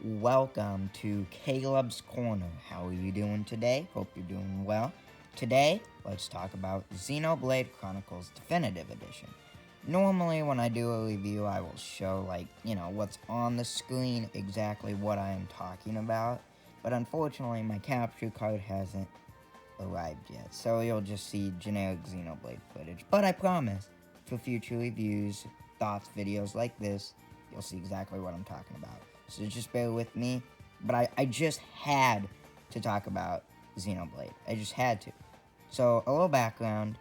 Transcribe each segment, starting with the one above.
Welcome to Caleb's Corner. How are you doing today? Hope you're doing well. Today, let's talk about Xenoblade Chronicles Definitive Edition. Normally, when I do a review, I will show, what's on the screen, exactly what I am talking about. But unfortunately, my capture card hasn't arrived yet, so you'll just see generic Xenoblade footage. But I promise, for future reviews, thoughts, videos like this, you'll see exactly what I'm talking about. So just bear with me. But I just had to talk about Xenoblade. I just had to. So, a little background.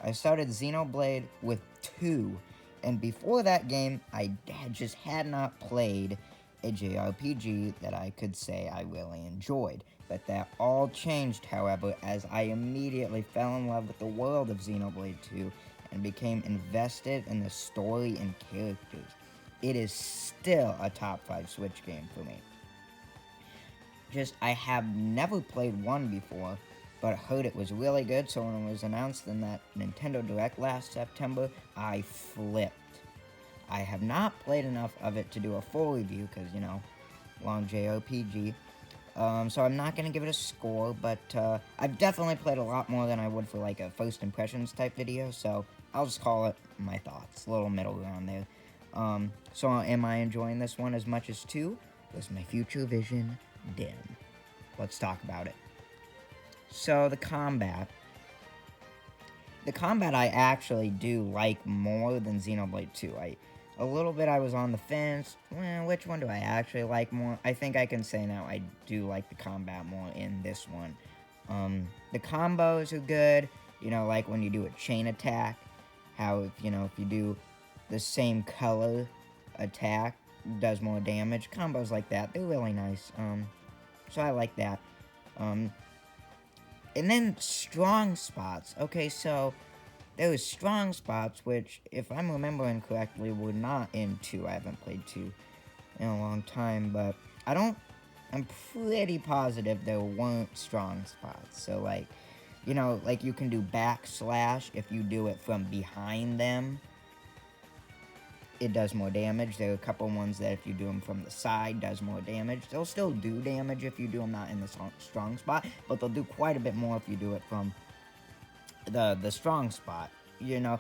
I started Xenoblade with 2. And before that game, I just had not played a JRPG that I could say I really enjoyed. But that all changed, however, as I immediately fell in love with the world of Xenoblade 2 and became invested in the story and characters. It is still a top 5 Switch game for me. I have never played 1 before, but heard it was really good, so when it was announced in that Nintendo Direct last September, I flipped. I have not played enough of it to do a full review, because, long JRPG. So I'm not going to give it a score, but I've definitely played a lot more than I would for like a first impressions type video, so I'll just call it my thoughts, a little middle ground there. So am I enjoying this one as much as 2? Was my future vision dim? Let's talk about it. So the combat I actually do like more than Xenoblade 2. A little bit I was on the fence. Well, which one do I actually like more? I think I can say now I do like the combat more in this one. The combos are good. Like when you do a chain attack, how, if you do the same color attack, does more damage. Combos like that, they're really nice. So I like that. And then strong spots. Okay, so there was strong spots, which, if I'm remembering correctly, were not in 2. I haven't played 2 in a long time, but I'm pretty positive there weren't strong spots. So, like you can do backslash if you do it from behind them. It does more damage. There are a couple ones that if you do them from the side, does more damage. They'll still do damage if you do them not in the strong spot, but they'll do quite a bit more if you do it from the strong spot. You'll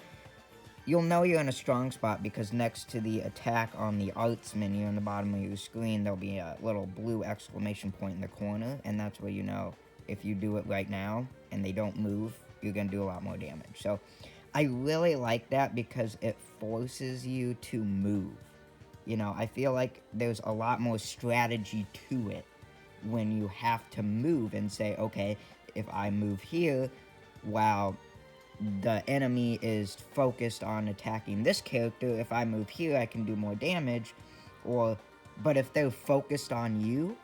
know you're in a strong spot because next to the attack on the arts menu on the bottom of your screen, there'll be a little blue exclamation point in the corner, and that's where you know if you do it right now and they don't move, you're going to do a lot more damage. So I really like that because it forces you to move. I feel like there's a lot more strategy to it when you have to move and say, okay, if I move here while the enemy is focused on attacking this character, if I move here, I can do more damage. But if they're focused on you,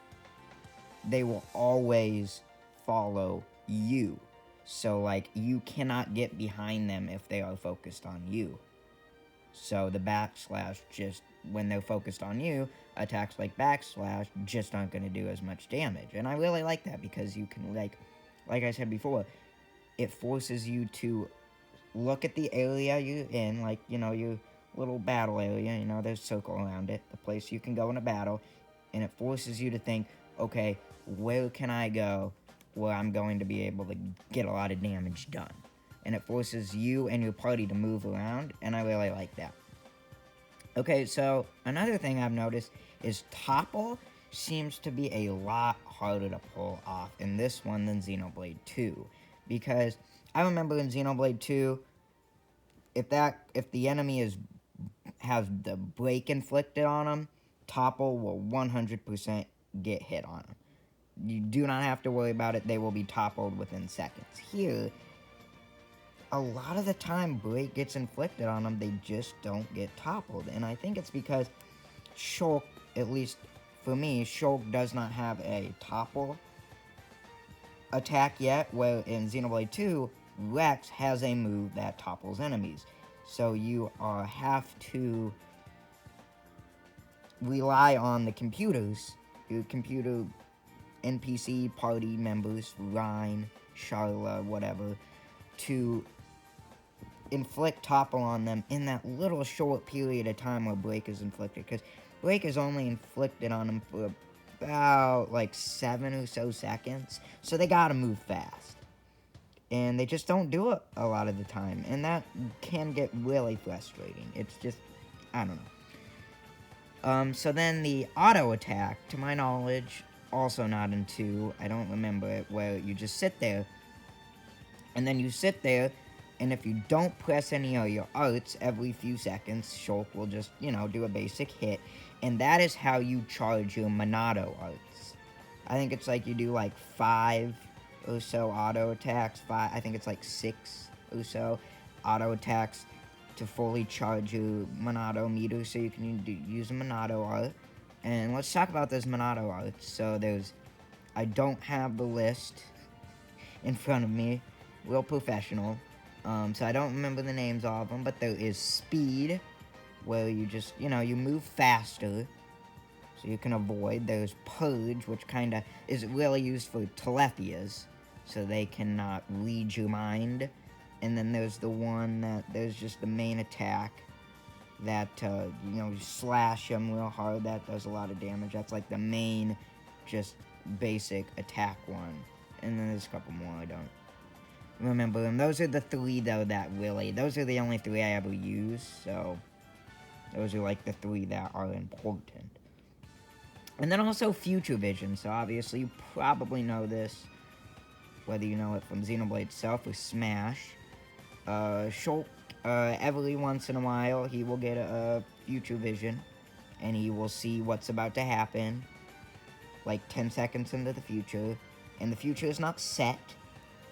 they will always follow you. So, you cannot get behind them if they are focused on you. So, the backslash, just when they're focused on you, attacks like backslash just aren't going to do as much damage. And I really like that because you can, like I said before, it forces you to look at the area you're in, your little battle area, there's a circle around it, the place you can go in a battle, and it forces you to think, okay, where can I go where I'm going to be able to get a lot of damage done? And it forces you and your party to move around, and I really like that. Okay, so another thing I've noticed is Topple seems to be a lot harder to pull off in this one than Xenoblade 2. Because I remember in Xenoblade 2, if the enemy has the break inflicted on them, Topple will 100% get hit on them. You do not have to worry about it. They will be toppled within seconds. Here, a lot of the time break gets inflicted on them, they just don't get toppled. And I think it's because Shulk, at least for me, Shulk does not have a topple attack yet, where in Xenoblade 2, Rex has a move that topples enemies. So you have to rely on the computers, your computer NPC party members, Rhine, Charla, whatever, to inflict topple on them in that little short period of time where break is inflicted. Because break is only inflicted on them for about like 7 or so seconds, so they gotta move fast. And they just don't do it a lot of the time, and that can get really frustrating. It's just, I don't know. So then the auto attack, to my knowledge, also not in 2, I don't remember it, where you just sit there, and then you sit there, and if you don't press any of your arts every few seconds, Shulk will just, do a basic hit, and that is how you charge your Monado arts. I think it's like you do like 5 or so auto attacks, I think it's like 6 or so auto attacks to fully charge your Monado meter, so you can use a Monado art. And let's talk about those Monado arts. So I don't have the list in front of me, real professional, so I don't remember the names of them, but there is Speed, where you just, you move faster, so you can avoid. There's Purge, which kind of is really used for Telethias, so they cannot read your mind. And then there's the one there's just the main attack that, you slash them real hard. That does a lot of damage. That's like the main, just basic attack one. And then there's a couple more I don't remember them. Those are the 3, though, those are the only 3 I ever use, so those are like the 3 that are important. And then also Future Vision, so obviously you probably know this, whether you know it from Xenoblade itself or Smash. Shulk, every once in a while, he will get a Future Vision, and he will see what's about to happen, like 10 seconds into the future, and the future is not set,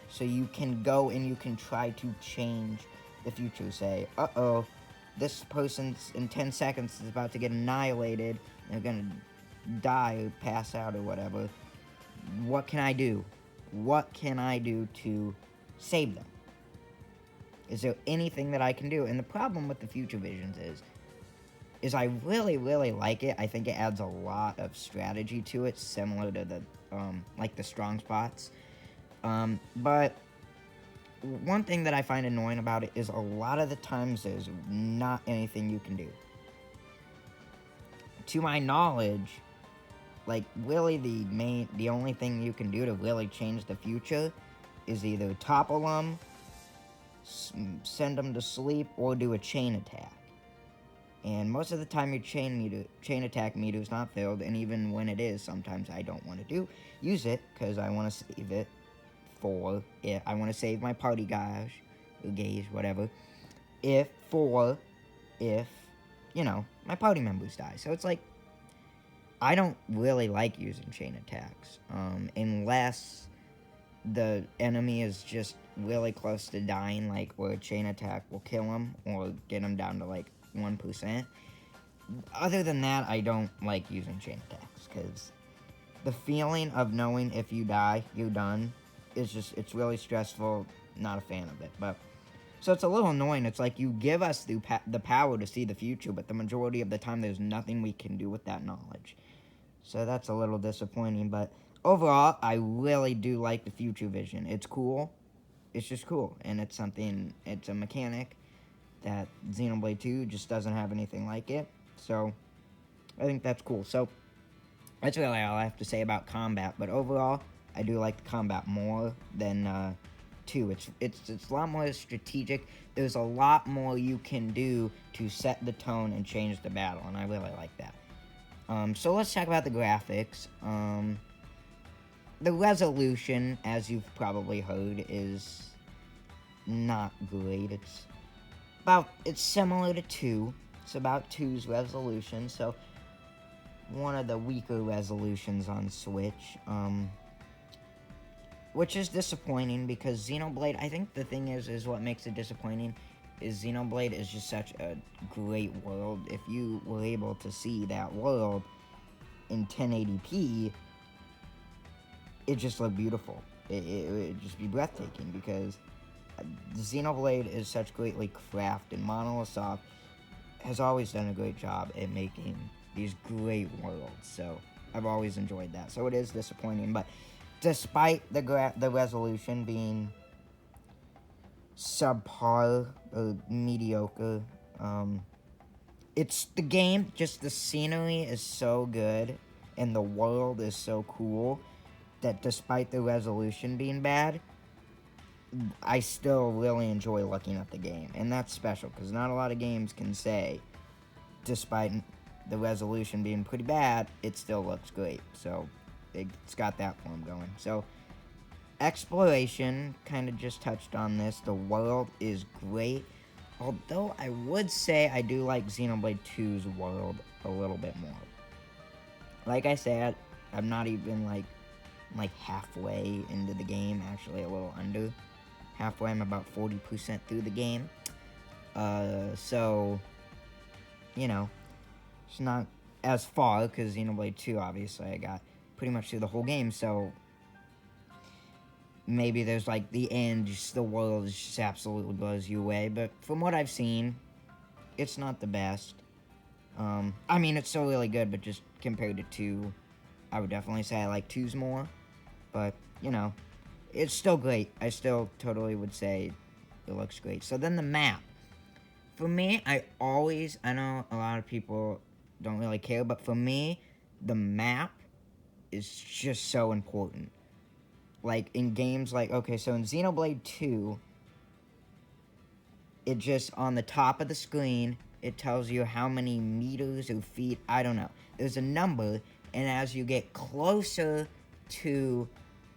so you can go and you can try to change the future. Say, uh-oh, this person's in 10 seconds is about to get annihilated, they're gonna die or pass out or whatever. What can I do? What can I do to save them? Is there anything that I can do? And the problem with the Future Visions is I really, really like it. I think it adds a lot of strategy to it, similar to the, like the strong spots. But one thing that I find annoying about it is a lot of the times there's not anything you can do. To my knowledge, like, really the only thing you can do to really change the future is either topple them, send them to sleep, or do a chain attack. And most of the time your chain attack meter is not filled, and even when it is, sometimes I don't want to use it, because I want to save it for, I want to save my party guys, or gays, whatever, if, my party members die. So it's like, I don't really like using chain attacks, unless the enemy is just really close to dying, like where a chain attack will kill him or get him down to like 1%. Other than that, I don't like using chain attacks, because the feeling of knowing if you die, you're done, it's really stressful. Not a fan of it. But so it's a little annoying. It's like you give us the power to see the future, but the majority of the time there's nothing we can do with that knowledge. So that's a little disappointing, but overall, I really do like the Future Vision. It's cool. It's just cool, and it's a mechanic that Xenoblade 2 just doesn't have anything like it, so I think that's cool. So that's really all I have to say about combat, but overall, I do like the combat more than 2. It's a lot more strategic. There's a lot more you can do to set the tone and change the battle, and I really like that. So let's talk about the graphics. The resolution, as you've probably heard, is not great. It's similar to 2. It's about 2's resolution, so one of the weaker resolutions on Switch, which is disappointing, because Xenoblade, I think the thing is what makes it disappointing is Xenoblade is just such a great world. If you were able to see that world in 1080p, it just looked beautiful. It would just be breathtaking, because Xenoblade is such greatly crafted. Monolith Soft has always done a great job at making these great worlds, so I've always enjoyed that. So it is disappointing, but despite the resolution being subpar or mediocre, it's the game, just the scenery is so good. and the world is so cool that despite the resolution being bad, I still really enjoy looking at the game. And that's special, because not a lot of games can say, despite the resolution being pretty bad, it still looks great. So, it's got that for them going. So, exploration, kind of just touched on this. The world is great. Although, I would say I do like Xenoblade 2's world a little bit more. Like I said, I'm not even, like halfway into the game. Actually, a little under halfway. I'm about 40% through the game. So, you know, it's not as far, because Xenoblade 2, obviously, I got pretty much through the whole game, so maybe there's, like, the end, just the world just absolutely blows you away, but from what I've seen, it's not the best. I mean, it's still really good, but just compared to 2, I would definitely say I like 2's more, but, you know, it's still great. I still totally would say it looks great. So then the map. For me, I know a lot of people don't really care, but for me, the map is just so important. Like, in games like, okay, so in Xenoblade 2, it just, on the top of the screen, it tells you how many meters or feet, I don't know. There's a number, and as you get closer to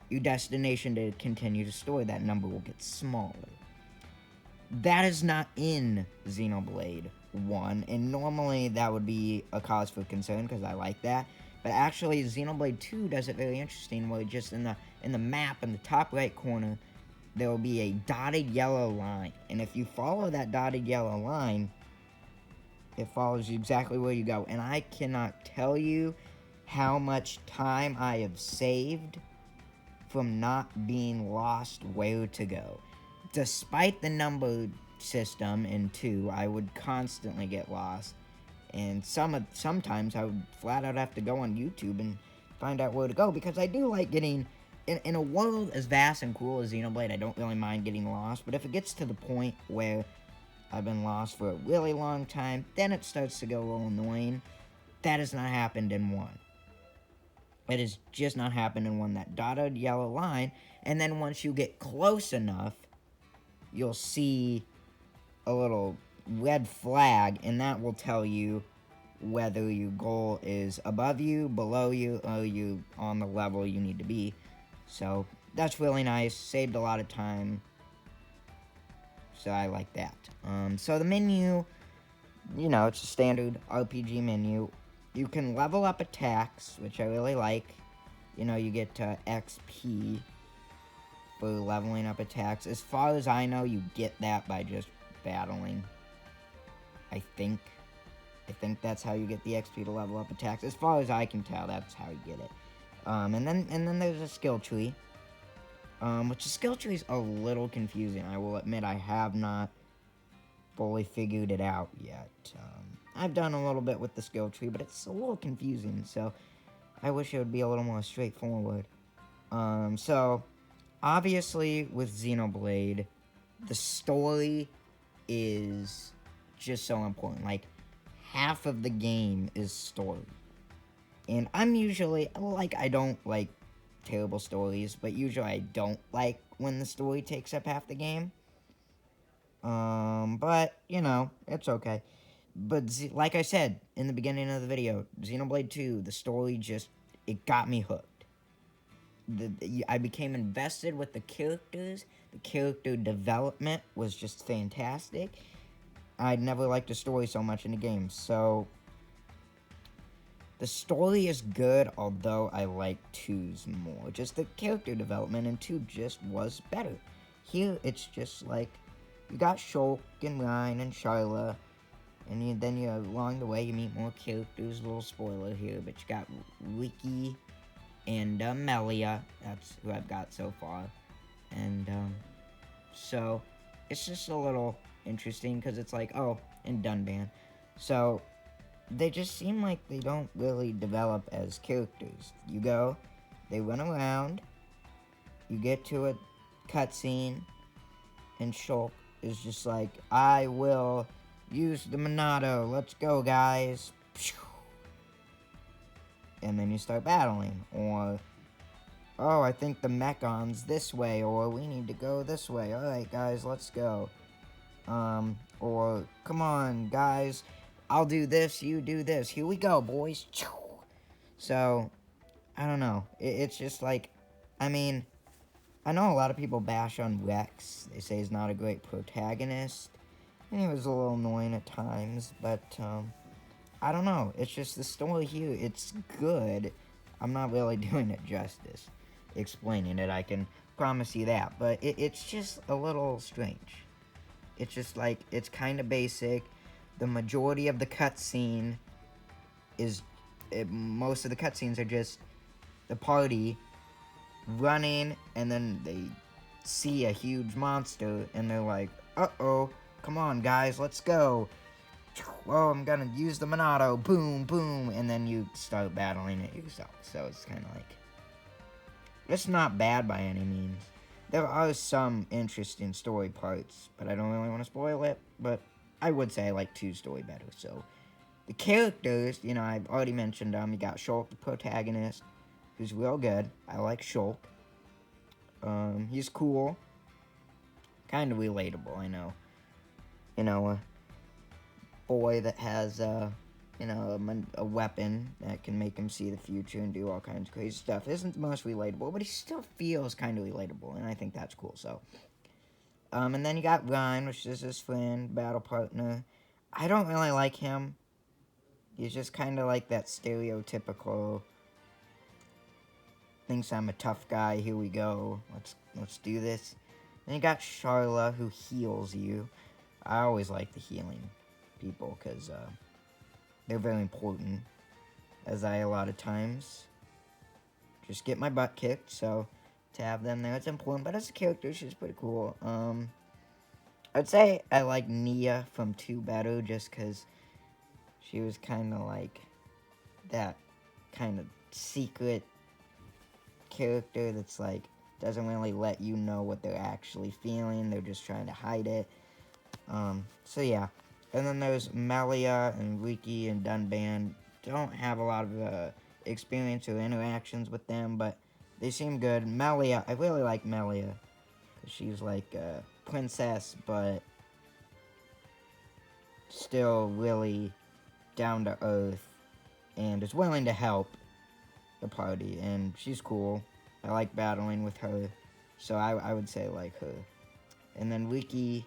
your destination to continue the story, that number will get smaller. That is not in Xenoblade 1, and normally that would be a cause for concern, because I like that. But actually, Xenoblade 2 does it very interesting, where just in the map, in the top right corner, there will be a dotted yellow line. And if you follow that dotted yellow line, it follows you exactly where you go. And I cannot tell you how much time I have saved from not being lost where to go. Despite the number system in 2, I would constantly get lost. And sometimes I would flat out have to go on YouTube and find out where to go, because I do like getting... In a world as vast and cool as Xenoblade, I don't really mind getting lost, but if it gets to the point where I've been lost for a really long time, then it starts to get a little annoying. That has not happened in 1. It has just not happened in 1. That dotted yellow line, and then once you get close enough, you'll see a little red flag, and that will tell you whether your goal is above you, below you, or you on the level you need to be. So, that's really nice. Saved a lot of time. So, I like that. So the menu, you know, it's a standard RPG menu. You can level up attacks, which I really like. You know, you get XP for leveling up attacks. As far as I know, you get that by just battling. I think that's how you get the XP to level up attacks. As far as I can tell, that's how you get it. And then there's a skill tree. Which the skill tree is a little confusing. I will admit I have not fully figured it out yet. I've done a little bit with the skill tree, but it's a little confusing, so I wish it would be a little more straightforward. So, obviously, with Xenoblade, the story is just so important. Like, half of the game is story. And I'm usually, I don't like terrible stories, but usually I don't like when the story takes up half the game. But, you know, it's okay. But, like I said in the beginning of the video, Xenoblade 2, the story just, it got me hooked. I became invested with the characters. The character development was just fantastic. I'd never liked a story so much in a game, so... The story is good, although I like 2's more. Just the character development in 2 just was better. Here, it's just like, you got Shulk and Ryan and Sharla, and then along the way, you meet more characters. Little spoiler here, but you got Riki and Melia. That's who I've got so far. And, so, it's just a little interesting, because it's like, oh, and Dunban. So, they just seem like they don't really develop as characters. You go, they run around, you get to a cutscene, and Shulk is just like, I will use the Monado, let's go, guys. and then you start battling. Or, oh, I think the Mechon's this way, or we need to go this way. Alright, guys, let's go. Or, come on, guys, I'll do this, you do this. Here we go, boys. So, I don't know. It's just like, I mean, I know a lot of people bash on Rex. They say he's not a great protagonist. And he was a little annoying at times, but, I don't know. It's just the story here, it's good. I'm not really doing it justice explaining it, I can promise you that. But it's just a little strange. It's just like, it's kind of basic. The majority of the cutscene is, most of the cutscenes are just the party running, and then they see a huge monster, and they're like, uh-oh, come on, guys, let's go. Oh, I'm gonna use the Monado, boom, boom, and then you start battling it yourself. So it's kind of like, it's not bad by any means. There are some interesting story parts, but I don't really want to spoil it. But I would say I like 2 story better. So the characters, you know, I've already mentioned them. You got Shulk, the protagonist, who's real good. I like Shulk. He's cool. Kind of relatable, I know. You know, a boy that has, you know, a weapon that can make him see the future and do all kinds of crazy stuff. Isn't the most relatable, but he still feels kind of relatable, and I think that's cool, so. And then you got Ryan, which is his friend, battle partner. I don't really like him. He's just kind of like that stereotypical, thinks I'm a tough guy, here we go, let's do this. Then you got Charla, who heals you. I always like the healing people, because, they're very important, as I a lot of times just get my butt kicked, so to have them there, it's important. But as a character, she's pretty cool. I'd say I like Nia from 2 better, just because she was kind of like that kind of secret character that's like, doesn't really let you know what they're actually feeling, they're just trying to hide it. So yeah. And then there's Melia and Riki and Dunban. Don't have a lot of experience or interactions with them, but they seem good. Melia, I really like Melia, because she's like a princess, but still really down to earth, and is willing to help the party, and she's cool. I like battling with her, so I would say like her. And then Riki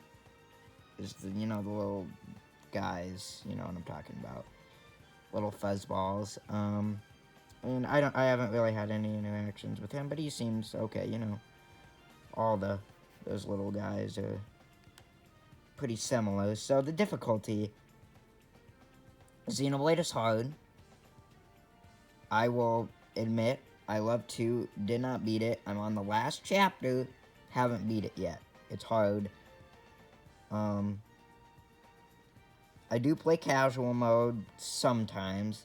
is the, you know, the little guys, you know what I'm talking about, little fuzzballs. And I haven't really had any interactions with him, but he seems okay, you know. All those little guys are pretty similar. So the difficulty, Xenoblade is hard. I will admit, I love 2, did not beat it. I'm on the last chapter, haven't beat it yet. It's hard. I do play casual mode sometimes.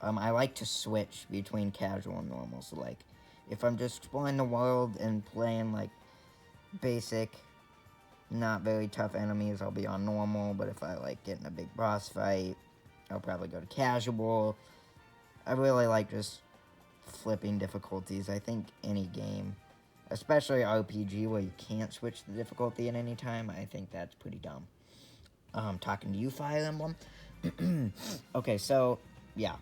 I like to switch between casual and normal. So, like, if I'm just exploring the world and playing, like, basic, not very tough enemies, I'll be on normal. But if I like getting a big boss fight, I'll probably go to casual. I really like just flipping difficulties. I think any game, especially RPG where you can't switch the difficulty at any time, I think that's pretty dumb. Talking to you, Fire Emblem. Okay, so, yeah.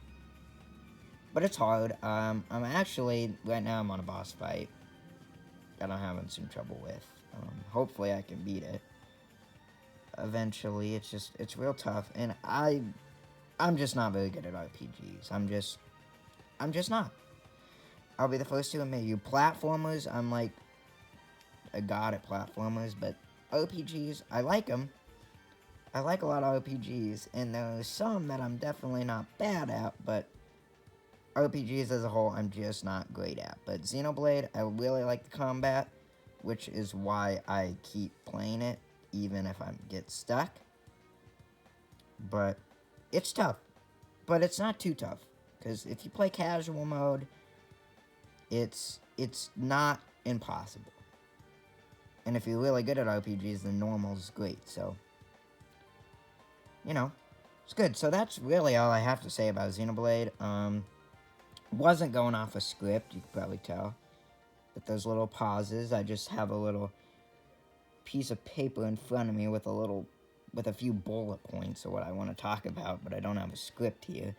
But it's hard. I'm actually, right now I'm on a boss fight that I'm having some trouble with. Hopefully I can beat it eventually. It's real tough, and I'm just not very good at RPGs. I'm just not. I'll be the first to admit you. Platformers, I'm like a god at platformers, but RPGs, I like them. I like a lot of RPGs, and there are some that I'm definitely not bad at, but RPGs as a whole, I'm just not great at. But Xenoblade, I really like the combat, which is why I keep playing it, even if I get stuck. But it's tough, but it's not too tough, because if you play casual mode, it's not impossible. And if you're really good at RPGs, then normal's great, so, you know, it's good. So that's really all I have to say about Xenoblade. wasn't going off a script, you could probably tell. With those little pauses, I just have a little piece of paper in front of me with a few bullet points of what I want to talk about, but I don't have a script here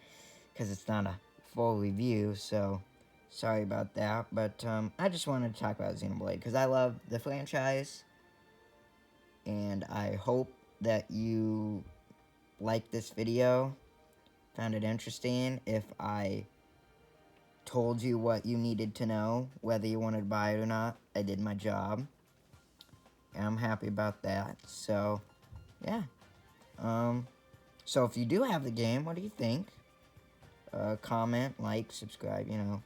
because it's not a full review, so sorry about that. But I just wanted to talk about Xenoblade because I love the franchise, and I hope that you liked this video, found it interesting. If I told you what you needed to know, whether you wanted to buy it or not, I did my job, and I'm happy about that. So, yeah. So if you do have the game, what do you think? Comment, like, subscribe, you know,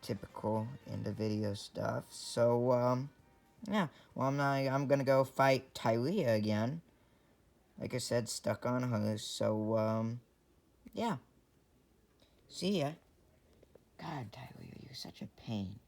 typical end of video stuff. So, yeah. Well, I'm gonna go fight Tyria again. Like I said, stuck on her. So, yeah. See ya. God, Tyria, you're such a pain.